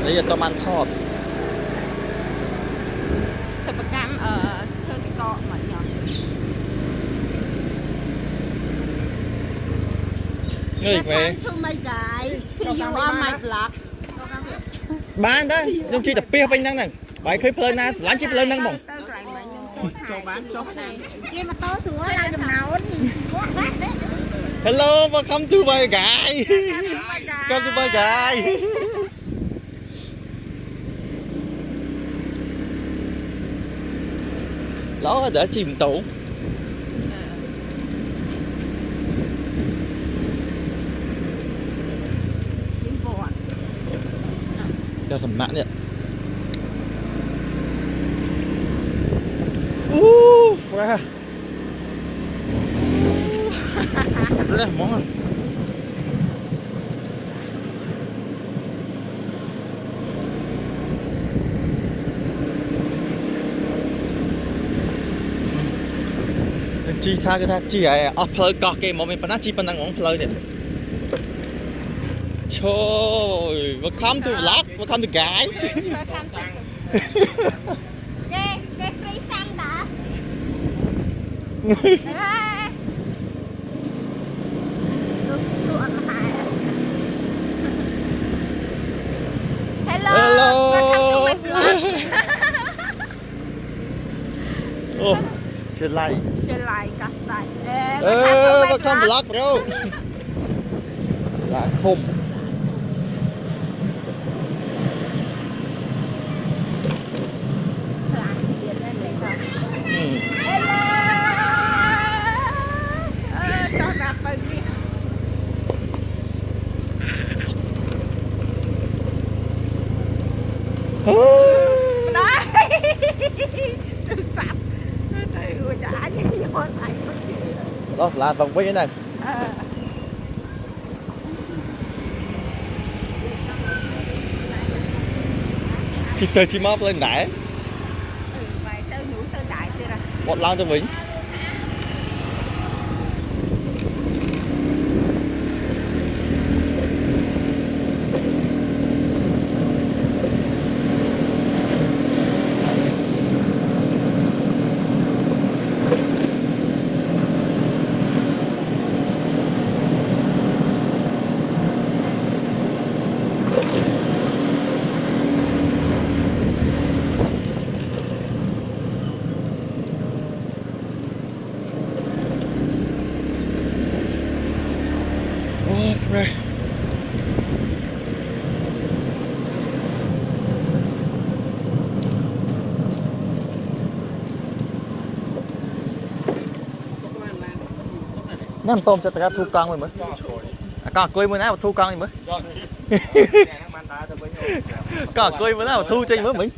đây là tôm ăn thọt sựประกันเธอติดเกาะเหมือนอย่าง người về to my guy see you on my blog bán đó nhưng chỉ tập bia bên năng này bài khơi phơi na lán chip lên năng bổng kia mà tớ sủa là đầm nào hello welcome to my guy come to my guy đó để chìm tủ cho thầm mãn vậy fra rất là món ăn chi tha cái chi ấy upload có cái món mình bắn chi bắn năng upload này trời welcome to vlog welcome to guys cái free xăng đã hello oh share like castai welcome vlog bro là khùng cho ra bên đi đấy từ sập thầy người đã như nhỏ thầy đó là vòng quay này chị tới chị móc lên đáy mày tao nhủ tao đại chưa ra bọn lao cho mình Right. Ném tôm cho ta thu con mình mới. Con cười mới nào thu con mình mới. Con cười mới nào thu trên mới mình.